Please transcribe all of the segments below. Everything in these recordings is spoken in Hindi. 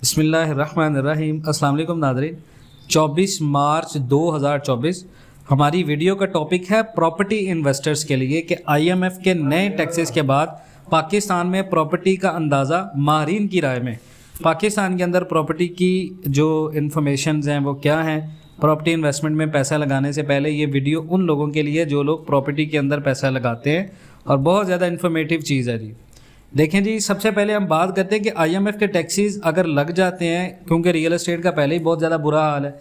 बिस्मिल्लाहिर्रहमानिर्रहीम। अस्सलाम वालेकुम नाज़रीन। 24 मार्च 2024 हमारी वीडियो का टॉपिक है प्रॉपर्टी इन्वेस्टर्स के लिए कि आईएमएफ के नए टैक्सेस के बाद पाकिस्तान में प्रॉपर्टी का अंदाज़ा माहिरीन की राय में पाकिस्तान के अंदर प्रॉपर्टी की जो इन्फॉर्मेशंस हैं वो क्या हैं। प्रॉपर्टी इन्वेस्टमेंट में पैसा लगाने से पहले ये वीडियो उन लोगों के लिए जो लोग प्रॉपर्टी के अंदर पैसा लगाते हैं और बहुत ज़्यादा इन्फॉर्मेटिव चीज़ है जी। देखें जी, सबसे पहले हम बात करते हैं कि आईएमएफ के टैक्सेस अगर लग जाते हैं, क्योंकि रियल एस्टेट का पहले ही बहुत ज़्यादा बुरा हाल है।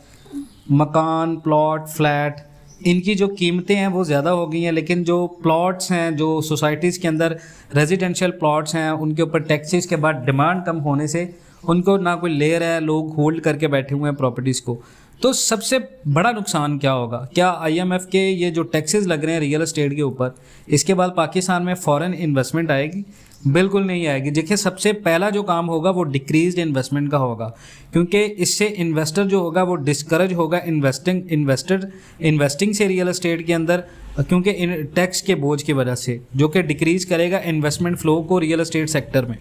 मकान, प्लॉट, फ्लैट, इनकी जो कीमतें हैं वो ज़्यादा हो गई हैं, लेकिन जो प्लॉट्स हैं, जो सोसाइटीज़ के अंदर रेजिडेंशियल प्लॉट्स हैं, उनके ऊपर टैक्सेस के बाद डिमांड कम होने से उनको ना कोई ले रहा है, लोग होल्ड करके बैठे हुए हैं प्रॉपर्टीज़ को। तो सबसे बड़ा नुकसान क्या होगा? क्या आईएमएफ के ये जो टैक्सेस लग रहे हैं रियल एस्टेट के ऊपर, इसके बाद पाकिस्तान में फॉरेन इन्वेस्टमेंट आएगी? बिल्कुल नहीं आएगी। देखिए, सबसे पहला जो काम होगा वो डिक्रीज्ड इन्वेस्टमेंट का होगा, क्योंकि इससे इन्वेस्टर जो होगा वो डिस्करेज होगा इन्वेस्टिंग से रियल एस्टेट के अंदर, क्योंकि टैक्स के बोझ की वजह से, जो कि डिक्रीज़ करेगा इन्वेस्टमेंट फ्लो को रियल एस्टेट सेक्टर में।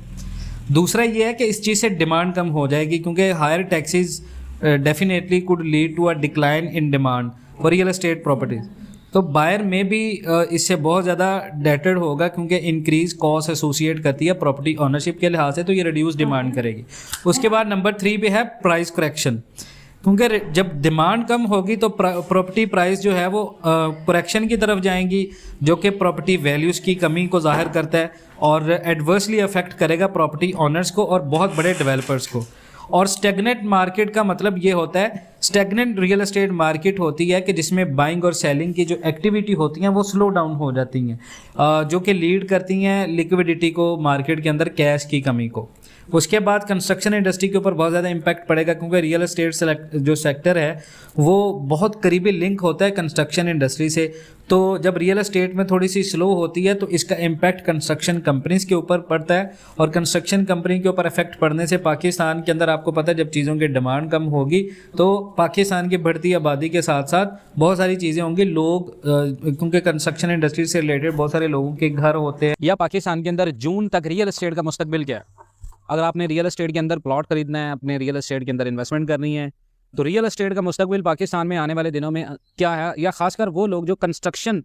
दूसरा ये है कि इस चीज़ से डिमांड कम हो जाएगी, क्योंकि higher taxes definitely could lead to a decline in demand for real estate properties. तो बायर में भी इससे बहुत ज़्यादा डेटेड होगा, क्योंकि इंक्रीज कॉस्ट एसोसिएट करती है प्रॉपर्टी ऑनरशिप के लिहाज से, तो ये रिड्यूस डिमांड करेगी। उसके बाद नंबर 3 पे है प्राइस करेक्शन, क्योंकि जब डिमांड कम होगी तो प्रॉपर्टी प्राइस जो है वो करेक्शन की तरफ जाएंगी, जो कि प्रॉपर्टी वैल्यूज़ की कमी को जाहिर करता है और एडवर्सली अफेक्ट करेगा प्रॉपर्टी ऑनर्स को और बहुत बड़े डेवलपर्स को। और स्टेगनेंट मार्केट का मतलब ये होता है, स्टेगनेंट रियल एस्टेट मार्केट होती है कि जिसमें बाइंग और सेलिंग की जो एक्टिविटी होती हैं वो स्लो डाउन हो जाती हैं, जो कि लीड करती हैं लिक्विडिटी को, मार्केट के अंदर कैश की कमी को। उसके बाद कंस्ट्रक्शन इंडस्ट्री के ऊपर बहुत ज़्यादा इम्पैक्ट पड़ेगा, क्योंकि रियल एस्टेट जो सेक्टर है वो बहुत करीबी लिंक होता है कंस्ट्रक्शन इंडस्ट्री से। तो जब रियल एस्टेट में थोड़ी सी स्लो होती है तो इसका इम्पैक्ट कंस्ट्रक्शन कंपनीज़ के ऊपर पड़ता है, और कंस्ट्रक्शन कंपनी के ऊपर इफेक्ट पड़ने से पाकिस्तान के अंदर, आपको पता है, जब चीज़ों की डिमांड कम होगी तो पाकिस्तान की बढ़ती आबादी के साथ साथ बहुत सारी चीज़ें होंगी। लोग, क्योंकि कंस्ट्रक्शन इंडस्ट्री से रिलेटेड बहुत सारे लोगों के घर होते हैं। या पाकिस्तान के अंदर जून तक रियल एस्टेट का मुस्तकबिल क्या है? अगर आपने रियल एस्टेट के अंदर प्लॉट खरीदना है, अपने रियल एस्टेट के अंदर इन्वेस्टमेंट करनी है, तो रियल एस्टेट का मुस्तकबिल पाकिस्तान में आने वाले दिनों में क्या है? या खासकर वो लोग जो कंस्ट्रक्शन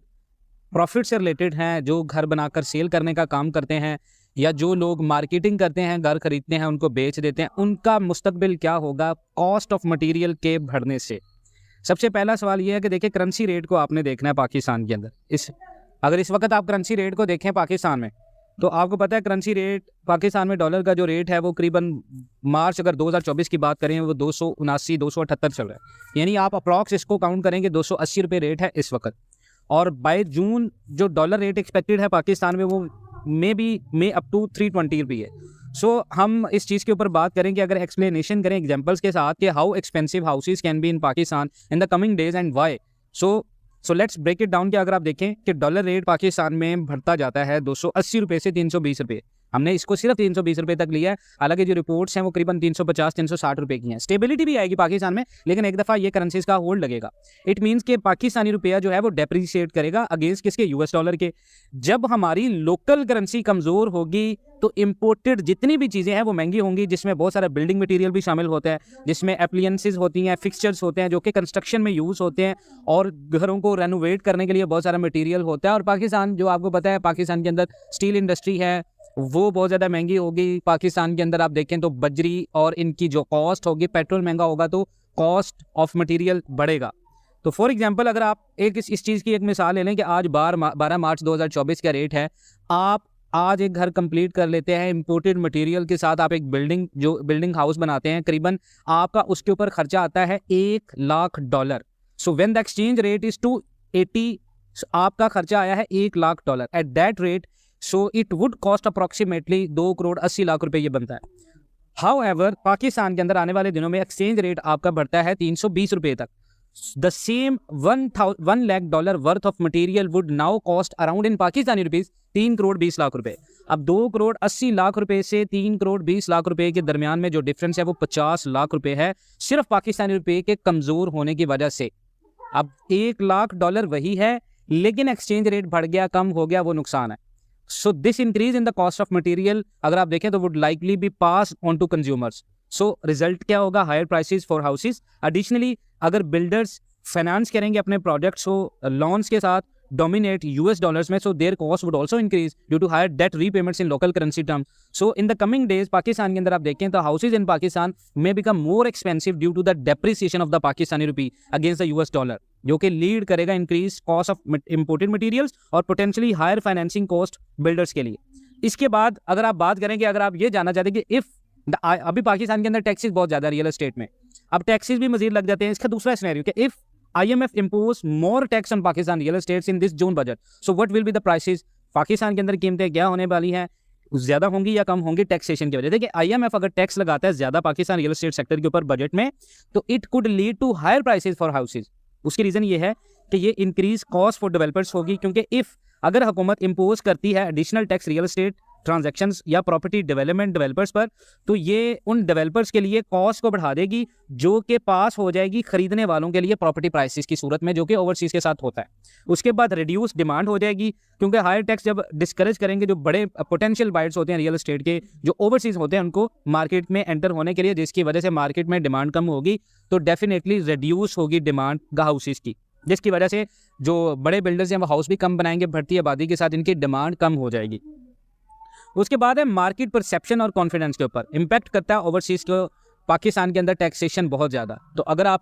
प्रॉफिट से रिलेटेड हैं, जो घर बनाकर सेल करने का काम करते हैं, या जो लोग मार्केटिंग करते हैं, घर खरीदते हैं उनको बेच देते हैं, उनका मुस्तकबिल क्या होगा कॉस्ट ऑफ मटेरियल के बढ़ने से? सबसे पहला सवाल ये है कि देखिए, करेंसी रेट को आपने देखना है पाकिस्तान के अंदर। अगर इस वक्त आप करेंसी रेट को देखें पाकिस्तान में, तो आपको पता है करेंसी रेट पाकिस्तान में डॉलर का जो रेट है वो करीबन मार्च अगर 2024 की बात करें वो 279 278 चल रहा है। यानी आप अप्रॉक्स इसको काउंट करेंगे 280 रुपये रेट है इस वक्त। और बाय जून जो डॉलर रेट एक्सपेक्टेड है पाकिस्तान में वो मे अप टू 320 रुपये है। सो हम इस चीज़ के ऊपर बात करें कि अगर एक्सप्लेनेशन करें एग्जांपल्स के साथ कि how expensive houses can be in Pakistan in the coming days and why. So let's break it down कि अगर आप देखें कि डॉलर रेट पाकिस्तान में बढ़ता जाता है 280 रुपये से 320 रुपये। हमने इसको सिर्फ 320 रुपये तक लिया है, हालांकि जो रिपोर्ट्स हैं वो करीबन 350-360 रुपये की हैं। स्टेबिलिटी भी आएगी पाकिस्तान में, लेकिन एक दफ़ा ये करेंसीज का होल्ड लगेगा। इट मीन्स कि पाकिस्तानी रुपया जो है वो डेप्रिशिएट करेगा अगेंस्ट किसके? यूएस डॉलर के। जब हमारी लोकल करेंसी कमज़ोर होगी तो इम्पोर्टेड जितनी भी चीज़ें हैं वो महंगी होंगी, जिसमें बहुत सारा बिल्डिंग मटीरियल भी शामिल होता है, जिसमें एप्लियंसेस होती हैं, फिक्सचर्स होते हैं जो कि कंस्ट्रक्शन में यूज़ होते हैं, और घरों को रेनोवेट करने के लिए बहुत सारा मटीरियल होता है। और पाकिस्तान, जो आपको पता है, पाकिस्तान के अंदर स्टील इंडस्ट्री है वो बहुत ज़्यादा महंगी होगी। पाकिस्तान के अंदर आप देखें तो बजरी और इनकी जो कॉस्ट होगी, पेट्रोल महंगा होगा तो कॉस्ट ऑफ मटेरियल बढ़ेगा। तो फॉर एग्जांपल अगर आप इस चीज़ की एक मिसाल ले लें कि आज 12 मार्च 2024 का रेट है, आप आज एक घर कंप्लीट कर लेते हैं इम्पोर्टेड मटेरियल के साथ, आप एक बिल्डिंग हाउस बनाते हैं, करीबन आपका उसके ऊपर खर्चा आता है $1,00,000। So when the exchange rate is 280, आपका खर्चा आया है $1,00,000 at that rate. So it would cost approximately 2,80,00,000 रुपये ये बनता है। हाउएवर पाकिस्तान के अंदर आने वाले दिनों में एक्सचेंज रेट आपका बढ़ता है 320 रुपये तक। The same $1,00,000 worth of material would now cost around in Pakistani rupees 3,20,00,000 रुपए। अब 2,80,00,000 रुपए से 3,20,00,000 रुपए के दरमियान में जो डिफरेंस है वो 50 लाख रुपए है, सिर्फ पाकिस्तानी रुपए के कमजोर होने की वजह से। अब $1,00,000 वही है, लेकिन एक्सचेंज रेट बढ़ गया, कम हो गया, वो नुकसान है। So this increase in the cost of material अगर आप देखें तो would likely be pass on to consumers. So result क्या होगा? Higher prices for houses. Additionally अगर बिल्डर्स फाइनेंस करेंगे अपने प्रोजेक्ट्स को लॉन्स के साथ डोमिनेट यूएस डॉलर्स में, so their cost would also increase due to higher debt repayments in local currency term. So in the coming days Pakistan के अंदर आप देखें तो हाउसेज इन पाकिस्तान में become more expensive due to the depreciation of the Pakistani rupee against the US dollar, जो कि लीड करेगा increase cost of imported materials और potentially higher financing cost builders के लिए। इसके बाद अगर आप बात करें कि अगर आप ये जानना चाहते हैं कि इफ अभी पाकिस्तान के अंदर टैक्सेस बहुत ज्यादा रियल एस्टेट में, अब टैक्सेस भी मजीद लग जाते हैं। इसका दूसरा सिनेरियो कि if IMF impose more tax on Pakistan real estates in this June budget, so what will be the prices? Pakistan के अंदर कीमतें क्या होने वाली हैं, ज्यादा होंगी या कम होंगी टैक्सेशन की वजह। देखिए IMF अगर टैक्स लगाता है ज्यादा पाकिस्तान रियल एस्टेट सेक्टर के ऊपर बजट में, तो it could lead to higher prices for houses. उसकी रीजन ये है कि ये इंक्रीज कॉस्ट फॉर डेवलपर्स होगी, क्योंकि इफ अगर हुकूमत इम्पोज करती है additional tax real estate transactions या प्रॉपर्टी डेवलपमेंट डेवलपर्स पर, तो ये उन डेवलपर्स के लिए कॉस्ट को बढ़ा देगी, जो कि पास हो जाएगी खरीदने वालों के लिए प्रॉपर्टी प्राइसेस की सूरत में, जो कि ओवरसीज के साथ होता है। उसके बाद रिड्यूस डिमांड हो जाएगी, क्योंकि हायर टैक्स जब डिस्करेज करेंगे जो बड़े पोटेंशियल बायर्स होते हैं रियल एस्टेट के, जो ओवरसीज होते हैं, उनको मार्केट में एंटर होने के लिए, जिसकी वजह से मार्केट में डिमांड कम होगी, तो डेफिनेटली रिड्यूस होगी डिमांड हाउसेज की, जिसकी वजह से जो बड़े बिल्डर्स हैं वो हाउस भी कम बनाएंगे, बढ़ती आबादी के साथ इनकी डिमांड कम हो जाएगी। उसके बाद है मार्केट परसेप्शन और कॉन्फिडेंस के ऊपर इम्पैक्ट करता है ओवरसीज को पाकिस्तान के अंदर टैक्सेशन बहुत ज़्यादा। तो अगर आप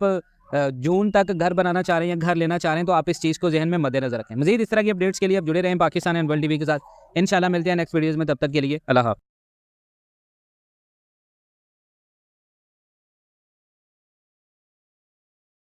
जून तक घर बनाना चाह रहे हैं या घर लेना चाह रहे हैं, तो आप इस चीज़ को जहन में मद्देनजर रखें। मज़ीद इस तरह की अपडेट्स के लिए आप जुड़े रहें पाकिस्तान एंड वर्ल्ड टीवी के साथ। इंशाल्लाह मिलते हैं नेक्स्ट वीडियोज़ में, तब तक के लिए अल्लाह हाफ़िज़।